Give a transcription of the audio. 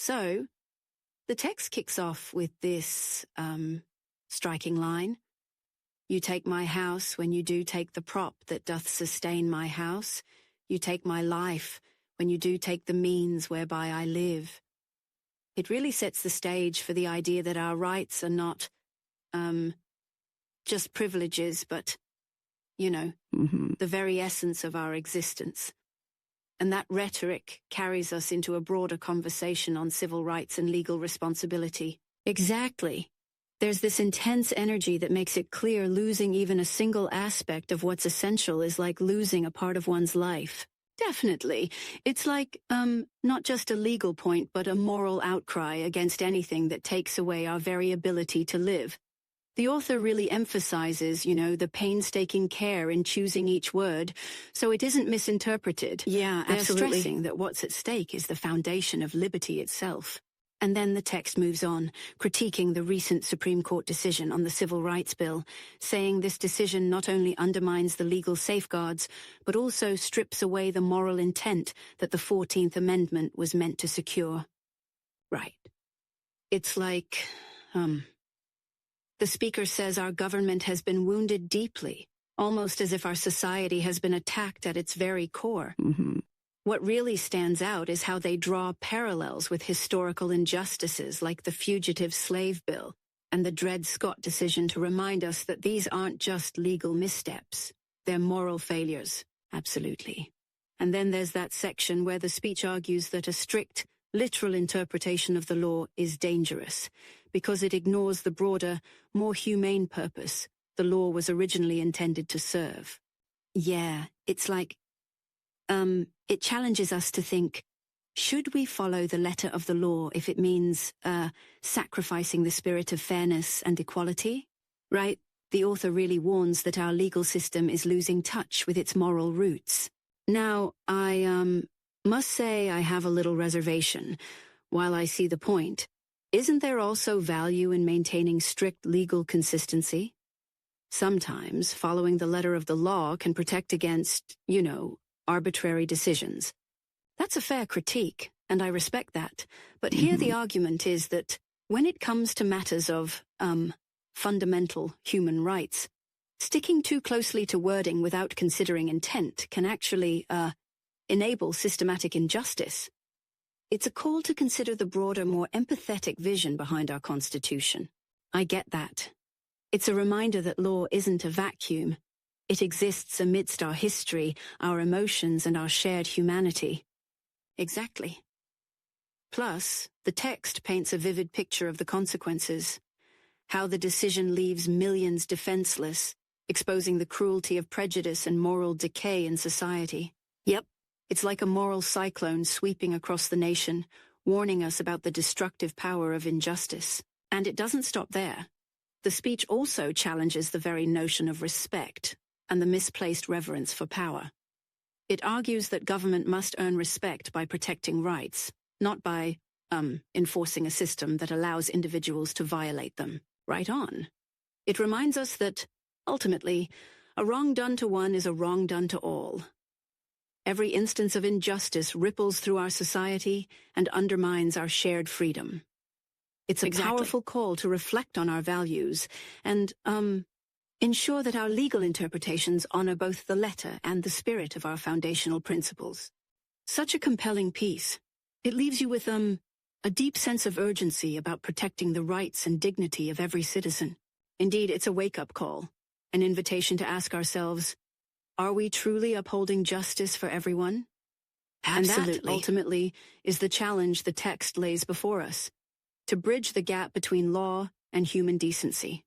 So, the text kicks off with this striking line. You take my house when you do take the prop that doth sustain my house. You take my life when you do take the means whereby I live. It really sets the stage for the idea that our rights are not just privileges, but, the very essence of our existence. And that rhetoric carries us into a broader conversation on civil rights and legal responsibility. Exactly. There's this intense energy that makes it clear losing even a single aspect of what's essential is like losing a part of one's life. Definitely. It's like, not just a legal point, but a moral outcry against anything that takes away our very ability to live. The author really emphasizes, the painstaking care in choosing each word, so it isn't misinterpreted. Yeah, absolutely. They're stressing that what's at stake is the foundation of liberty itself. And then the text moves on, critiquing the recent Supreme Court decision on the Civil Rights Bill, saying this decision not only undermines the legal safeguards, but also strips away the moral intent that the 14th Amendment was meant to secure. Right. It's like, the speaker says our government has been wounded deeply, almost as if our society has been attacked at its very core. What really stands out is how they draw parallels with historical injustices like the Fugitive Slave Bill and the Dred Scott decision to remind us that these aren't just legal missteps. They're moral failures, absolutely. And then there's that section where the speech argues that a strict, literal interpretation of the law is dangerous because it ignores the broader, more humane purpose the law was originally intended to serve. Yeah, it's like, it challenges us to think, should we follow the letter of the law if it means, sacrificing the spirit of fairness and equality? Right? The author really warns that our legal system is losing touch with its moral roots. Now, I, must say I have a little reservation. While I see the point, isn't there also value in maintaining strict legal consistency? Sometimes following the letter of the law can protect against, arbitrary decisions. That's a fair critique, and I respect that. But here the argument is that when it comes to matters of, fundamental human rights, sticking too closely to wording without considering intent can actually, enable systematic injustice. It's a call to consider the broader, more empathetic vision behind our Constitution. I get that. It's a reminder that law isn't a vacuum. It exists amidst our history, our emotions, and our shared humanity. Exactly. Plus, the text paints a vivid picture of the consequences. How the decision leaves millions defenseless, exposing the cruelty of prejudice and moral decay in society. Yep. It's like a moral cyclone sweeping across the nation, warning us about the destructive power of injustice. And it doesn't stop there. The speech also challenges the very notion of respect and the misplaced reverence for power. It argues that government must earn respect by protecting rights, not by, enforcing a system that allows individuals to violate them. Right on. It reminds us that, ultimately, a wrong done to one is a wrong done to all. Every instance of injustice ripples through our society and undermines our shared freedom. It's a powerful call to reflect on our values and, ensure that our legal interpretations honor both the letter and the spirit of our foundational principles. Such a compelling piece. It leaves you with, a deep sense of urgency about protecting the rights and dignity of every citizen. Indeed, it's a wake-up call, an invitation to ask ourselves, are we truly upholding justice for everyone? Absolutely. And that, ultimately, is the challenge the text lays before us, to bridge the gap between law and human decency.